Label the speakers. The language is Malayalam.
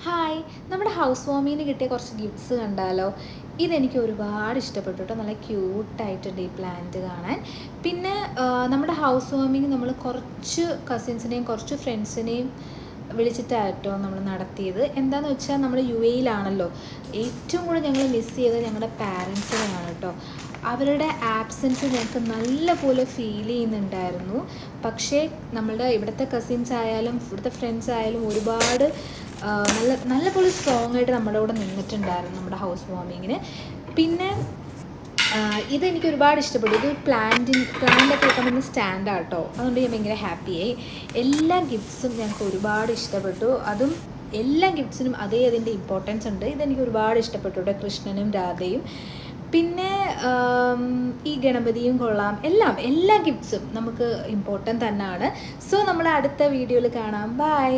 Speaker 1: ഹായ്, നമ്മുടെ ഹൗസ് വാമിങ്ങിന് കിട്ടിയ കുറച്ച് ഗിഫ്റ്റ്സ് കണ്ടാലോ? ഇതെനിക്ക് ഒരുപാട് ഇഷ്ടപ്പെട്ടു കേട്ടോ. നല്ല ക്യൂട്ടായിട്ടുണ്ട് ഈ പ്ലാന്റ് കാണാൻ. പിന്നെ നമ്മുടെ ഹൗസ് വാമിങ് നമ്മൾ കുറച്ച് കസിൻസിനെയും കുറച്ച് ഫ്രണ്ട്സിനെയും വിളിച്ചിട്ടാട്ടോ നമ്മൾ നടത്തിയത്. എന്താണെന്ന് വെച്ചാൽ നമ്മൾ യുഎഇയിലാണല്ലോ. ഏറ്റവും കൂടുതൽ ഞങ്ങൾ മിസ് ചെയ്തത് ഞങ്ങളുടെ പാരൻസിനെയാണ് കേട്ടോ. അവരുടെ ആബ്സെൻസ് ഞങ്ങൾക്ക് നല്ല പോലെ ഫീൽ ചെയ്യുന്നുണ്ടായിരുന്നു. പക്ഷേ നമ്മളുടെ ഇവിടുത്തെ കസിൻസ് ആയാലും ഇവിടുത്തെ ഫ്രണ്ട്സ് ആയാലും ഒരുപാട് നല്ല പോലെ സ്ട്രോങ് ആയിട്ട് നമ്മുടെ കൂടെ നിന്നിട്ടുണ്ടായിരുന്നു നമ്മുടെ വാമിങ്ങിന്. പിന്നെ ഇതെനിക്ക് ഒരുപാട് ഇഷ്ടപ്പെട്ടു. ഇത് പ്ലാന്റൊക്കെ വെക്കാൻ പറ്റുന്ന സ്റ്റാൻഡാണ് കേട്ടോ. അതുകൊണ്ട് ഞാൻ ഭയങ്കര ഹാപ്പിയായി. എല്ലാ ഗിഫ്റ്റ്സും ഞങ്ങൾക്ക് ഒരുപാട് ഇഷ്ടപ്പെട്ടു. അതും എല്ലാ ഗിഫ്റ്റ്സിനും അതിൻ്റെ ഇമ്പോർട്ടൻസ് ഉണ്ട്. ഇതെനിക്ക് ഒരുപാട് ഇഷ്ടപ്പെട്ടു കേട്ടോ, കൃഷ്ണനും രാധയും. പിന്നെ ഈ ഗണപതിയും കൊള്ളാം. എല്ലാ ഗിഫ്റ്റ്സും നമുക്ക് ഇമ്പോർട്ടൻ്റ് തന്നെയാണ്. സോ നമ്മൾ അടുത്ത വീഡിയോയിൽ കാണാം. ബൈ.